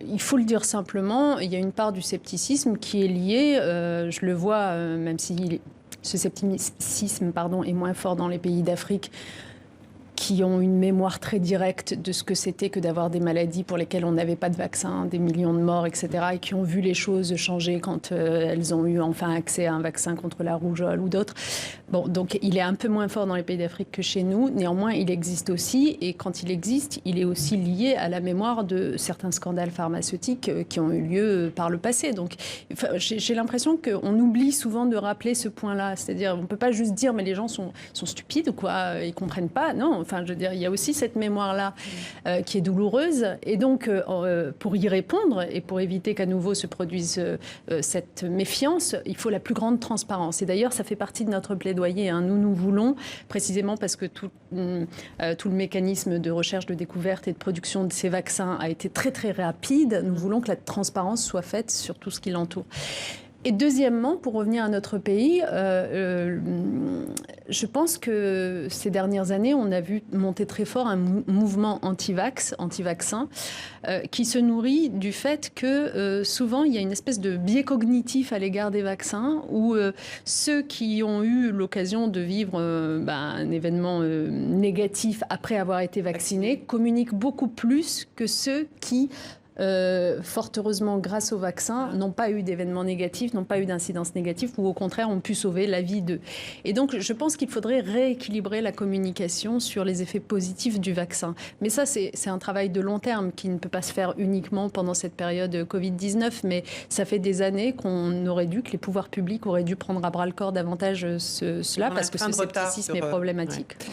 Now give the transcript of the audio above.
il faut le dire simplement, il y a une part du scepticisme qui est liée, je le vois, même si ce scepticisme est moins fort dans les pays d'Afrique, qui ont une mémoire très directe de ce que c'était que d'avoir des maladies pour lesquelles on n'avait pas de vaccin, des millions de morts, etc., et qui ont vu les choses changer quand elles ont eu enfin accès à un vaccin contre la rougeole ou d'autres. Bon, donc il est un peu moins fort dans les pays d'Afrique que chez nous. Néanmoins, il existe aussi, et quand il existe, il est aussi lié à la mémoire de certains scandales pharmaceutiques qui ont eu lieu par le passé. Donc j'ai l'impression qu'on oublie souvent de rappeler ce point-là. C'est-à-dire, on ne peut pas juste dire, mais les gens sont stupides ou quoi, ils ne comprennent pas. Non, enfin, je veux dire, il y a aussi cette mémoire-là qui est douloureuse. Et donc, pour y répondre et pour éviter qu'à nouveau se produise cette méfiance, il faut la plus grande transparence. Et d'ailleurs, ça fait partie de notre plaidoyer. Hein. Nous voulons, précisément parce que tout le mécanisme de recherche, de découverte et de production de ces vaccins a été très, très rapide, nous voulons que la transparence soit faite sur tout ce qui l'entoure. Et deuxièmement, pour revenir à notre pays, je pense que ces dernières années, on a vu monter très fort un mouvement anti-vaccin, qui se nourrit du fait que souvent, il y a une espèce de biais cognitif à l'égard des vaccins, où ceux qui ont eu l'occasion de vivre un événement négatif après avoir été vaccinés communiquent beaucoup plus que ceux qui... fort heureusement, grâce au vaccin, n'ont pas eu d'événements négatifs, n'ont pas eu d'incidence négative, ou au contraire ont pu sauver la vie d'eux. Et donc, je pense qu'il faudrait rééquilibrer la communication sur les effets positifs du vaccin. Mais ça, c'est un travail de long terme qui ne peut pas se faire uniquement pendant cette période Covid-19, mais ça fait des années que les pouvoirs publics auraient dû prendre à bras-le-corps davantage cela, parce que ce scepticisme est problématique. Ouais.